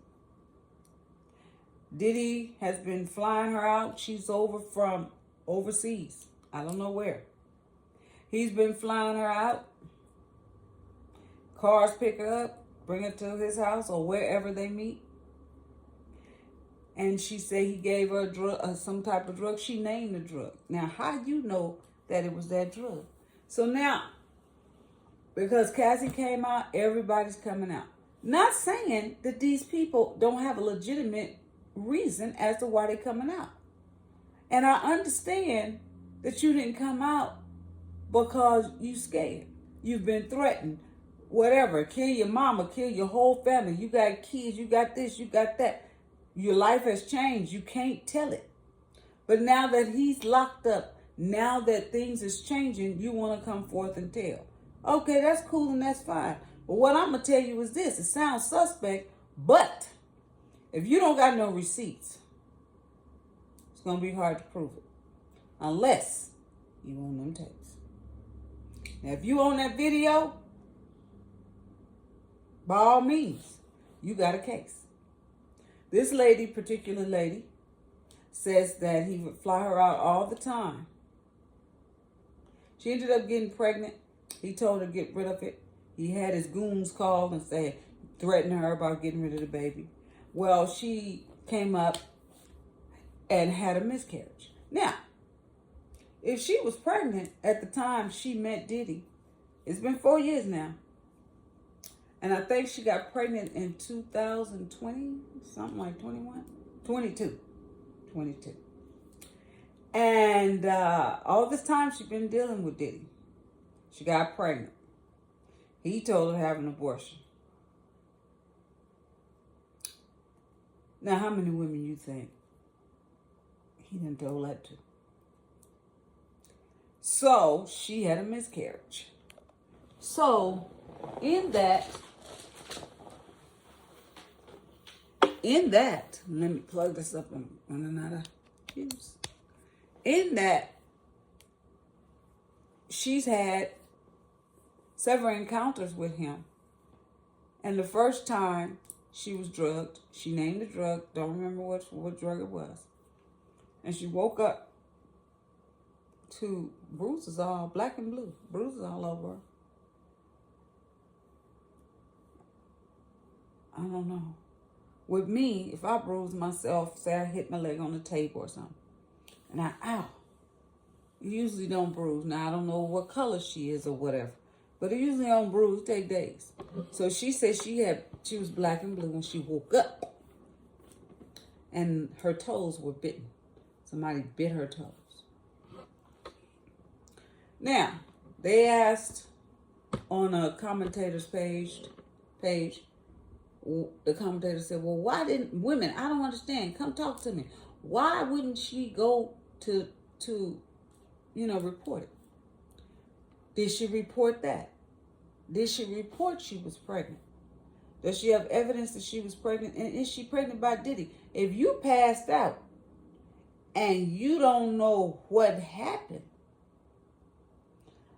Diddy has been flying her out. She's over from overseas. I don't know where. He's been flying her out. Cars pick her up, bring her to his house or wherever they meet. And she said he gave her a drug, some type of drug. She named the drug. Now, how do you know that it was that drug? So now, because Cassie came out, everybody's coming out. Not saying that these people don't have a legitimate reason as to why they're coming out. And I understand that you didn't come out because you scared. You've been threatened. Whatever. Kill your mama, kill your whole family. You got kids, you got this, you got that. Your life has changed. You can't tell it. But now that he's locked up, now that things is changing, you want to come forth and tell. Okay, that's cool and that's fine. But what I'm going to tell you is this. It sounds suspect, but if you don't got no receipts, it's going to be hard to prove it. Unless you own them tapes. Now, if you own that video, by all means, you got a case. This particular lady, says that he would fly her out all the time. She ended up getting pregnant. He told her to get rid of it. He had his goons call and say, threaten her about getting rid of the baby. Well, she came up and had a miscarriage. Now, if she was pregnant at the time she met Diddy, it's been 4 years now. And I think she got pregnant in 2020, something like 21, 22. And all this time she's been dealing with Diddy. She got pregnant. He told her to have an abortion. Now, how many women you think he done told that to? So, she had a miscarriage. So, in that, let me plug this up on another fuse. In that, she's had several encounters with him. And the first time she was drugged, she named the drug, don't remember what drug it was. And she woke up to bruises all black and blue, bruises all over her. I don't know. With me, if I bruise myself, say I hit my leg on the table or something, and ow. You usually don't bruise. Now, I don't know what color she is or whatever, but it usually don't bruise. It take days. So she said she was black and blue when she woke up, and her toes were bitten. Somebody bit her toes. Now, they asked on a commentator's page, the commentator said, well, why didn't women, I don't understand, come talk to me. Why wouldn't she go to report it? Did she report that? Did she report she was pregnant? Does she have evidence that she was pregnant? And is she pregnant by Diddy? If you passed out and you don't know what happened,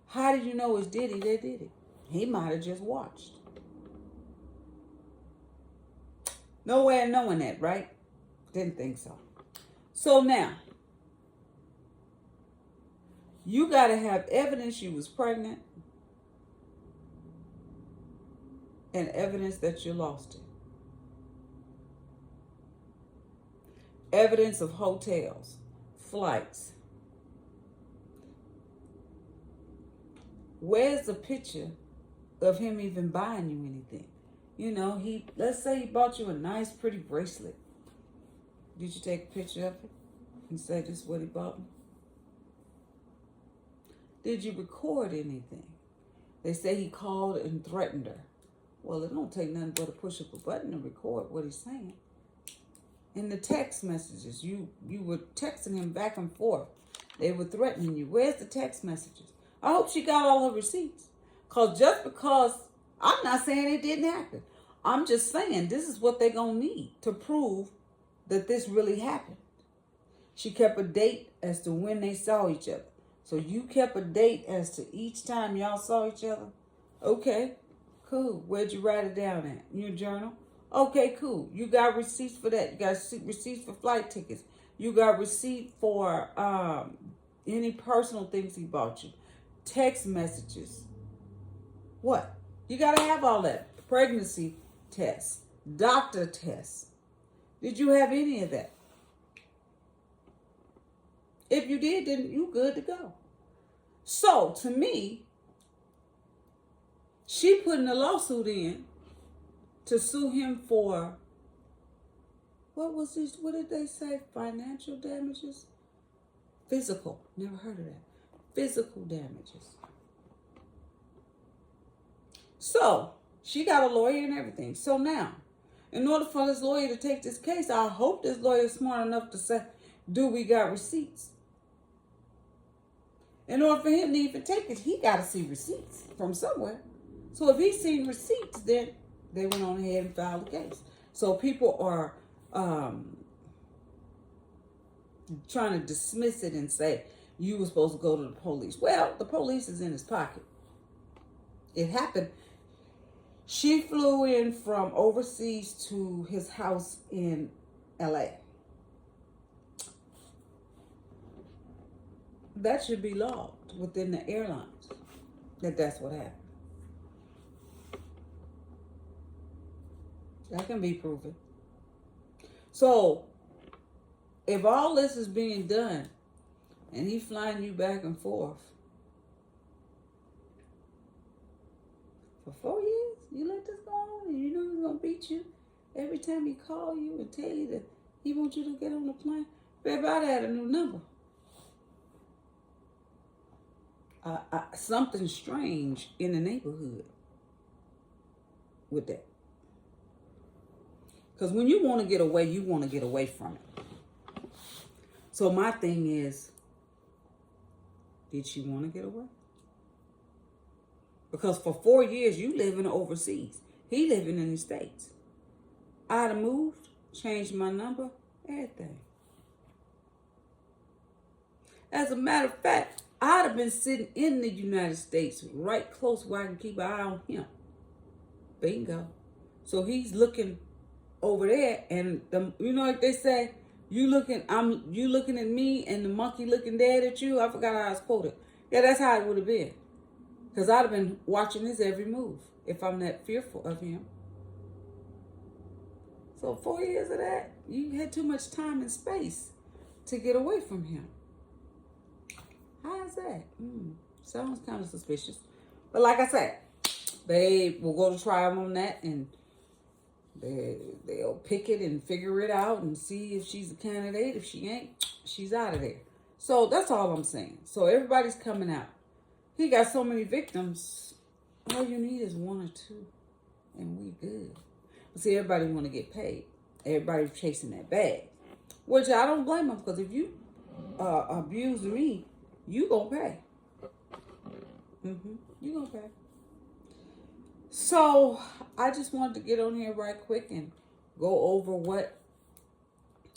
how did you know it's Diddy that did it? He might have just watched. No way of knowing that, right? Didn't think so. So now, you got to have evidence you was pregnant and evidence that you lost it. Evidence of hotels, flights. Where's the picture of him even buying you anything? Let's say he bought you a nice, pretty bracelet. Did you take a picture of it and say this is what he bought me? Did you record anything? They say he called and threatened her. Well, it don't take nothing but a push of a button to record what he's saying. In the text messages, you were texting him back and forth. They were threatening you. Where's the text messages? I hope she got all her receipts. Because I'm not saying it didn't happen. I'm just saying this is what they're going to need to prove that this really happened. She kept a date as to when they saw each other. So you kept a date as to each time y'all saw each other? Okay, cool. Where'd you write it down at? In your journal? Okay, cool. You got receipts for that. You got receipts for flight tickets. You got receipt for any personal things he bought you. Text messages. What? You got to have all that. Pregnancy tests. Doctor tests. Did you have any of that? If you did, then you good to go. So, to me, she putting a lawsuit in to sue him for, what did they say? Financial damages? Physical. Never heard of that. Physical damages. So, she got a lawyer and everything. So now, in order for this lawyer to take this case, I hope this lawyer is smart enough to say, do we got receipts? In order for him to even take it, he got to see receipts from somewhere. So if he's seen receipts, then they went on ahead and filed the case. So people are trying to dismiss it and say, you were supposed to go to the police. Well, the police is in his pocket. It happened. She flew in from overseas to his house in LA. That should be logged within the airlines that's what happened. That can be proven. So, if all this is being done and he's flying you back and forth for 4 years, you let this go on and you know he's going to beat you every time he call you and tell you that he wants you to get on the plane. Baby, I'd add a new number. Something strange in the neighborhood with that. Because when you want to get away, you want to get away from it. So my thing is, did she want to get away? Because for 4 years, you living overseas. He living in the States. I'd have moved, changed my number, everything. As a matter of fact, I'd have been sitting in the United States right close where I can keep an eye on him. Bingo. So he's looking over there, and you know like they say, you looking at me and the monkey looking dead at you. I forgot how I was quoted. Yeah, that's how it would have been. Because I'd have been watching his every move if I'm that fearful of him. So 4 years of that, you had too much time and space to get away from him. How is that? Sounds kind of suspicious. But like I said, they will go to trial on that, and they'll pick it and figure it out and see if she's a candidate. If she ain't, she's out of there. So that's all I'm saying. So everybody's coming out. He got so many victims. All you need is 1 or 2, and we good. But see, everybody want to get paid. Everybody's chasing that bag, which I don't blame them, because if you abuse me, you gonna pay. You gonna pay. So I just wanted to get on here right quick and go over what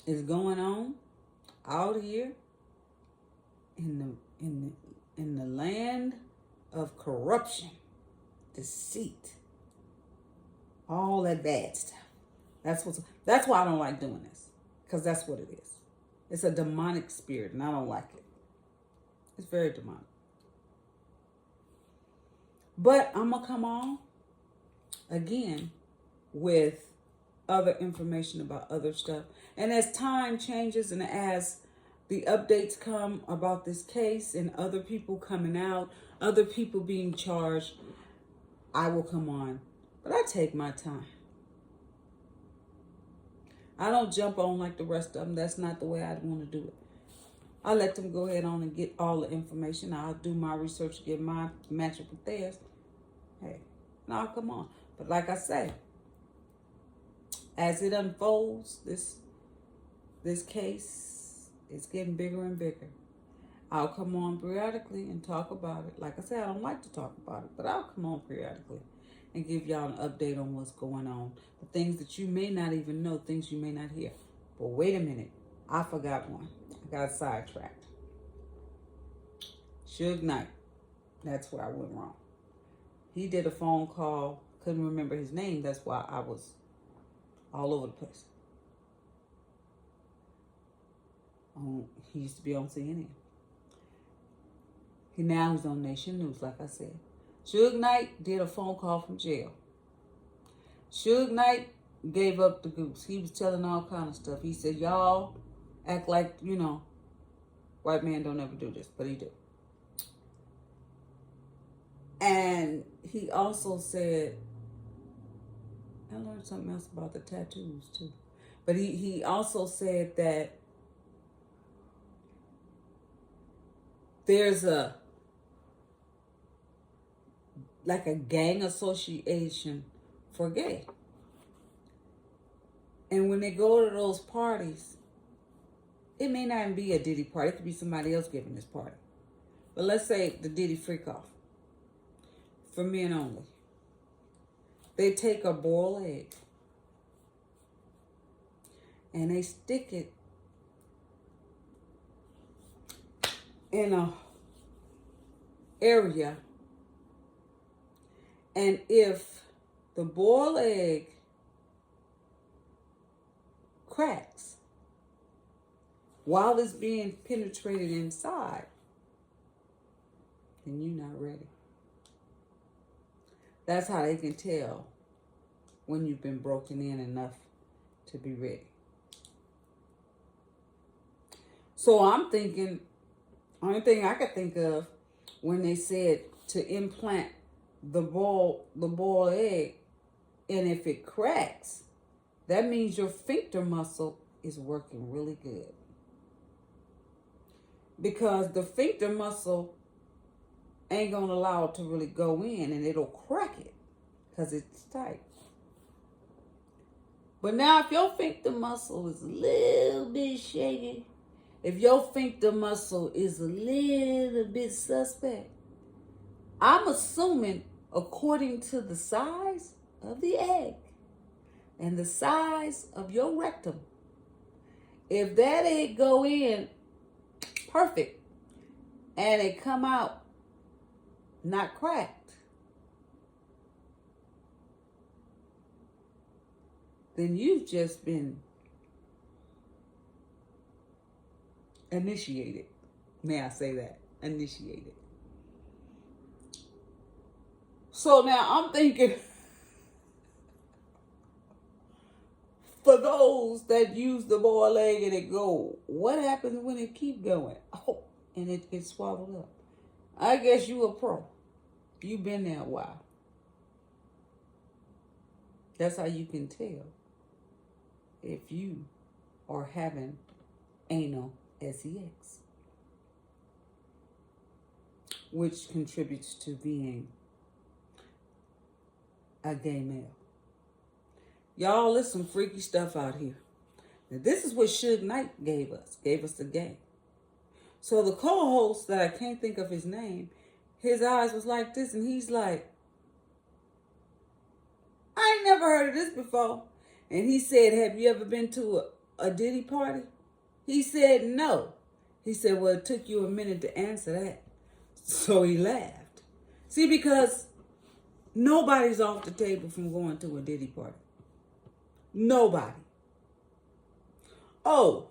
is going on out here in the land of corruption, deceit, all that bad stuff. That's why I don't like doing this, because that's what it is. It's a demonic spirit, and I don't like it. It's very demonic. But I'm gonna come on again with other information about other stuff. And as time changes and as the updates come about this case and other people coming out, other people being charged, I will come on. But I take my time. I don't jump on like the rest of them. That's not the way I want to do it. I'll let them go ahead on and get all the information. I'll do my research, get my match up with theirs. Hey, and I'll come on. But like I say, as it unfolds, this case is getting bigger and bigger. I'll come on periodically and talk about it. Like I said, I don't like to talk about it, but I'll come on periodically and give y'all an update on what's going on. The things that you may not even know, things you may not hear. But wait a minute, I forgot one. I got sidetracked. Suge Knight. That's where I went wrong. He did a phone call. Couldn't remember his name. That's why I was all over the place. He used to be on CNN. Now he's on Nation News, like I said. Suge Knight did a phone call from jail. Suge Knight gave up the goose. He was telling all kind of stuff. He said, y'all act like, white man don't ever do this, but he did. And he also said, I learned something else about the tattoos too. But he also said that there's a gang association for gay. And when they go to those parties, it may not even be a Diddy party. It could be somebody else giving this party. But let's say the Diddy Freak Off. For men only. They take a boiled egg and they stick it in a area, and if the boiled egg cracks while it's being penetrated inside, then you're not ready. That's how they can tell when you've been broken in enough to be ready. So I'm thinking, only thing I could think of when they said to implant the boiled egg, and if it cracks, that means your sphincter muscle is working really good. Because the sphincter muscle ain't going to allow it to really go in, and it'll crack it because it's tight. But now if your sphincter muscle is a little bit shaky, if your sphincter muscle is a little bit suspect, I'm assuming according to the size of the egg and the size of your rectum, if that egg go in perfect and it come out not cracked, then you've just been initiated. May I say that? Initiated. So now I'm thinking, for those that use the boiled egg and it go, what happens when it keep going? Oh, and it gets swallowed up. I guess you a pro. You've been there a while. That's how you can tell if you are having anal sex, which contributes to being a gay male. Y'all, there's some freaky stuff out here. Now, this is what Suge Knight gave us the game. So the co-host that I can't think of his name, his eyes was like this, and he's like, I ain't never heard of this before. And he said, have you ever been to a Diddy party? He said, no. He said, well, it took you a minute to answer that. So he laughed. See, because nobody's off the table from going to a Diddy party. Nobody. Oh,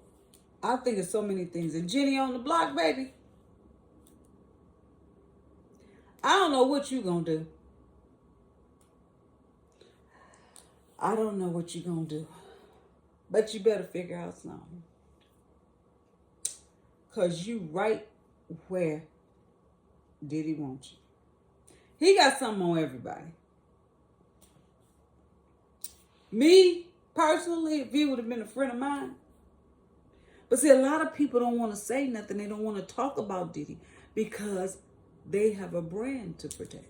I think of so many things. And Jenny on the block, baby. I don't know what you gonna do. I don't know what you gonna do. But you better figure out something. Because you right where Diddy wants you. He got something on everybody. Me, personally, if he would have been a friend of mine. But see, a lot of people don't want to say nothing. They don't want to talk about Diddy because they have a brand to protect.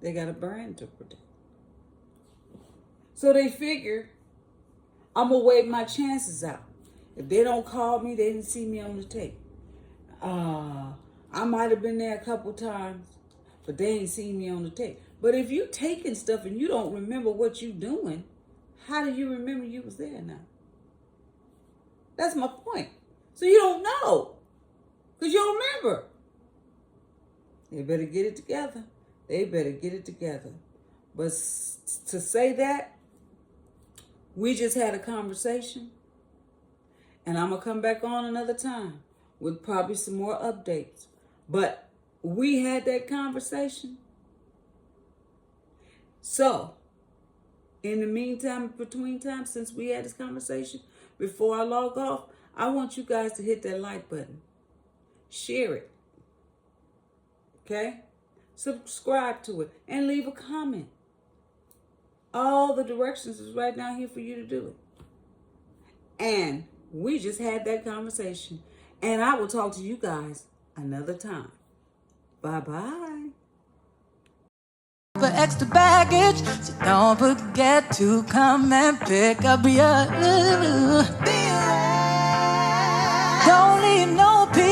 They got a brand to protect. So they figure, I'm going to weigh my chances out. If they don't call me, they didn't see me on the tape. I might have been there a couple times, but they ain't seen me on the tape. But if you taking stuff and you don't remember what you doing, how do you remember you was there now? That's my point. So you don't know. Because you don't remember. They better get it together. They better get it together. But to say that, we just had a conversation. And I'm going to come back on another time with probably some more updates. But we had that conversation. So, in the meantime, between time, since we had this conversation, before I log off, I want you guys to hit that like button. Share it. Okay? Subscribe to it. And leave a comment. All the directions is right down here for you to do it. And we just had that conversation. And I will talk to you guys another time. Bye-bye. For extra baggage, so don't forget to come and pick up your. Don't leave no peace.